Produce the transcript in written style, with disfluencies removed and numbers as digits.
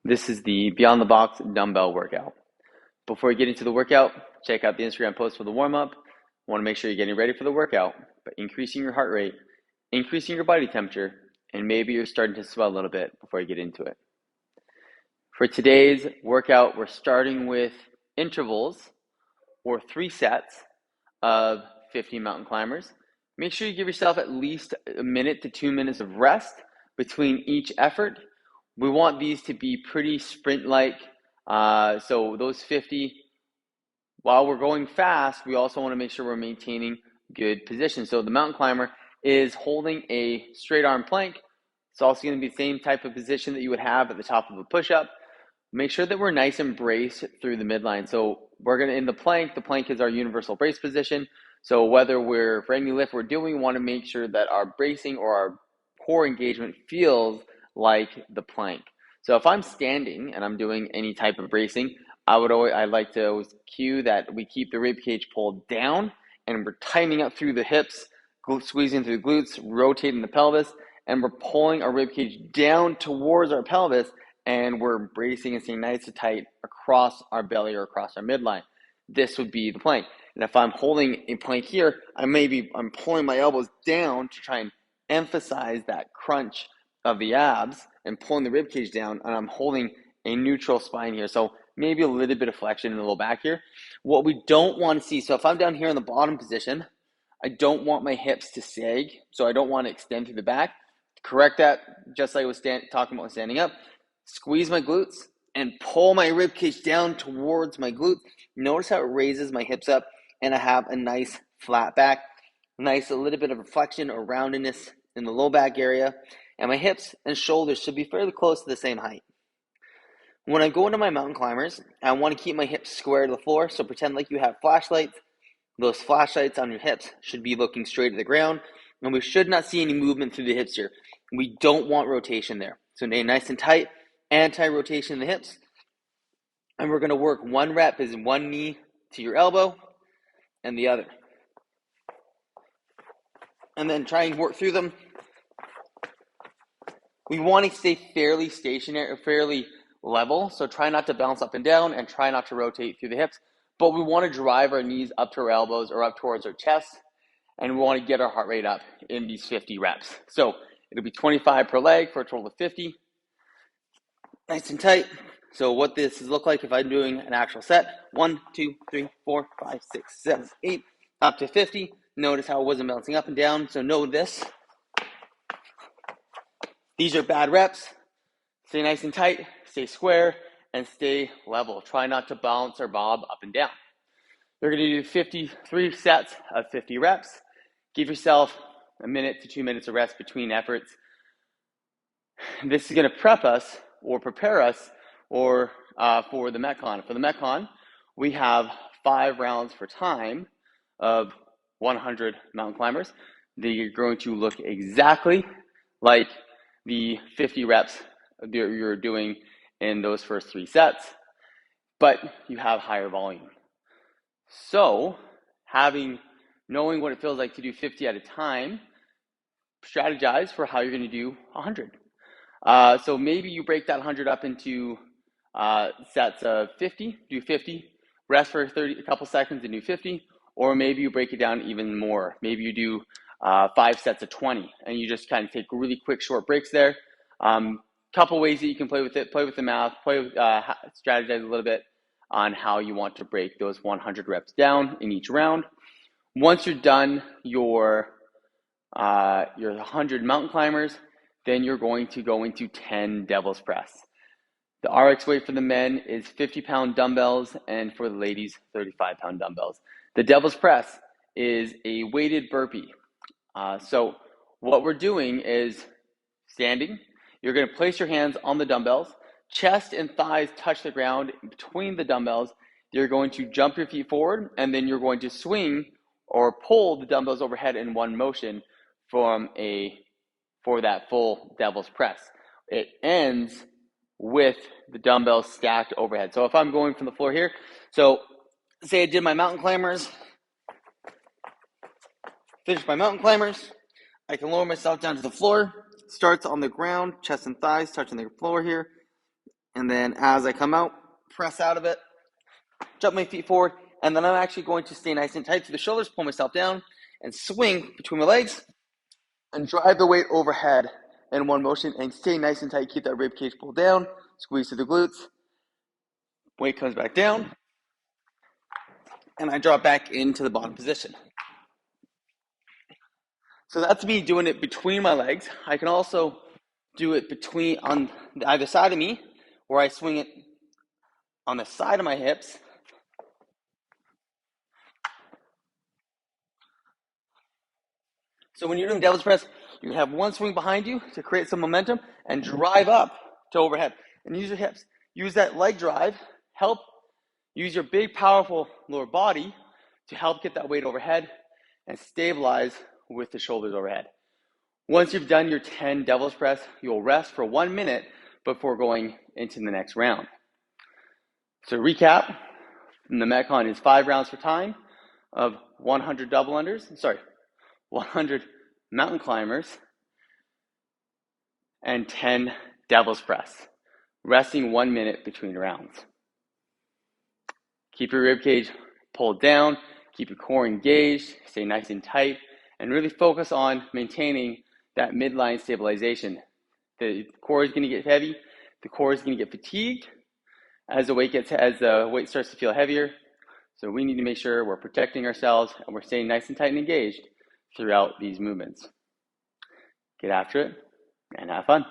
This is the Beyond the Box dumbbell workout. Before you get into the workout, check out the Instagram post for the warm-up. Want to make sure you're getting ready for the workout, but increasing your heart rate, increasing your body temperature, and maybe you're starting to sweat a little bit before you get into it. For today's workout, we're starting with intervals or 3 sets of 50 mountain climbers. Make sure you give yourself at least a minute to 2 minutes of rest between each effort. We want these to be pretty sprint-like. So those 50, while we're going fast, we also want to make sure we're maintaining good position. So the mountain climber is holding a straight arm plank. It's also going to be the same type of position that you would have at the top of a push-up. Make sure that we're nice and braced through the midline. So we're going to, in the plank is our universal brace position. So for any lift we're doing, we want to make sure that our bracing or our core engagement feels like the plank. So if I'm standing and I'm doing any type of bracing, I like to always cue that we keep the rib cage pulled down and we're tightening up through the hips, squeezing through the glutes, rotating the pelvis, and we're pulling our rib cage down towards our pelvis, and we're bracing and staying nice and tight across our belly or across our midline. This would be the plank. And if I'm holding a plank here, I'm pulling my elbows down to try and emphasize that crunch of the abs and pulling the rib cage down, and I'm holding a neutral spine here. So maybe a little bit of flexion in the low back here. What we don't want to see, so if I'm down here in the bottom position, I don't want my hips to sag, so I don't want to extend through the back. Correct that, just like I was talking about standing up. Squeeze my glutes and pull my rib cage down towards my glutes. Notice how it raises my hips up, and I have a nice flat back, a little bit of flexion or roundedness in the low back area, and my hips and shoulders should be fairly close to the same height. When I go into my mountain climbers, I want to keep my hips square to the floor, so pretend like you have flashlights. Those flashlights on your hips should be looking straight at the ground, and we should not see any movement through the hips here. We don't want rotation there. So stay nice and tight, anti-rotation in the hips, and we're going to work 1 rep is 1 knee to your elbow and the other. And then try and work through them. We want to stay fairly stationary, fairly level, so try not to bounce up and down and try not to rotate through the hips, but we want to drive our knees up to our elbows or up towards our chest, and we want to get our heart rate up in these 50 reps. So it'll be 25 per leg for a total of 50. Nice and tight. So what this look like if I'm doing an actual set, 1, 2, 3, 4, 5, 6, 7, 8, up to 50. Notice how it wasn't bouncing up and down, so know this. These are bad reps. Stay nice and tight, stay square, and stay level. Try not to bounce or bob up and down. You're going to do 53 sets of 50 reps. Give yourself a minute to 2 minutes of rest between efforts. This is going to prepare us for the Metcon. For the Metcon, we have 5 rounds for time of 100 mountain climbers. They're going to look exactly like the 50 reps that you're doing in those first 3 sets, but you have higher volume. So knowing what it feels like to do 50 at a time, strategize for how you're going to do 100. So maybe you break that 100 up into sets of 50, do 50, rest for a couple seconds and do 50, or maybe you break it down even more. Maybe you do 5 sets of 20, and you just kind of take really quick, short breaks there. Couple ways that you can play with it, play with the math, strategize a little bit on how you want to break those 100 reps down in each round. Once you're done your 100 mountain climbers, then you're going to go into 10 devil's press. The RX weight for the men is 50-pound dumbbells, and for the ladies, 35-pound dumbbells. The devil's press is a weighted burpee. So what we're doing is standing. You're going to place your hands on the dumbbells. Chest and thighs touch the ground between the dumbbells. You're going to jump your feet forward, and then you're going to swing or pull the dumbbells overhead in one motion for that full devil's press. It ends with the dumbbells stacked overhead. So if I'm going from the floor here, so say I did my mountain climbers, finish my mountain climbers, I can lower myself down to the floor. Starts on the ground, chest and thighs touching the floor here. And then as I come out, press out of it, jump my feet forward, and then I'm actually going to stay nice and tight through the shoulders, pull myself down, and swing between my legs, and drive the weight overhead in one motion, and stay nice and tight. Keep that rib cage pulled down, squeeze through the glutes. Weight comes back down, and I drop back into the bottom position. So that's me doing it between my legs. I can also do it on either side of me, where I swing it on the side of my hips. So when you're doing devil's press, you have one swing behind you to create some momentum and drive up to overhead. And use your hips. Use that leg drive. Use your big, powerful lower body to help get that weight overhead and stabilize with the shoulders overhead. Once you've done your 10 devil's press, you'll rest for 1 minute before going into the next round. So recap, the Metcon is 5 rounds for time of 100 100 mountain climbers and 10 devil's press, resting 1 minute between rounds. Keep your rib cage pulled down, keep your core engaged, stay nice and tight, and really focus on maintaining that midline stabilization. The core is going to get heavy, the core is going to get fatigued as the weight starts to feel heavier. So we need to make sure we're protecting ourselves and we're staying nice and tight and engaged throughout these movements. Get after it and have fun.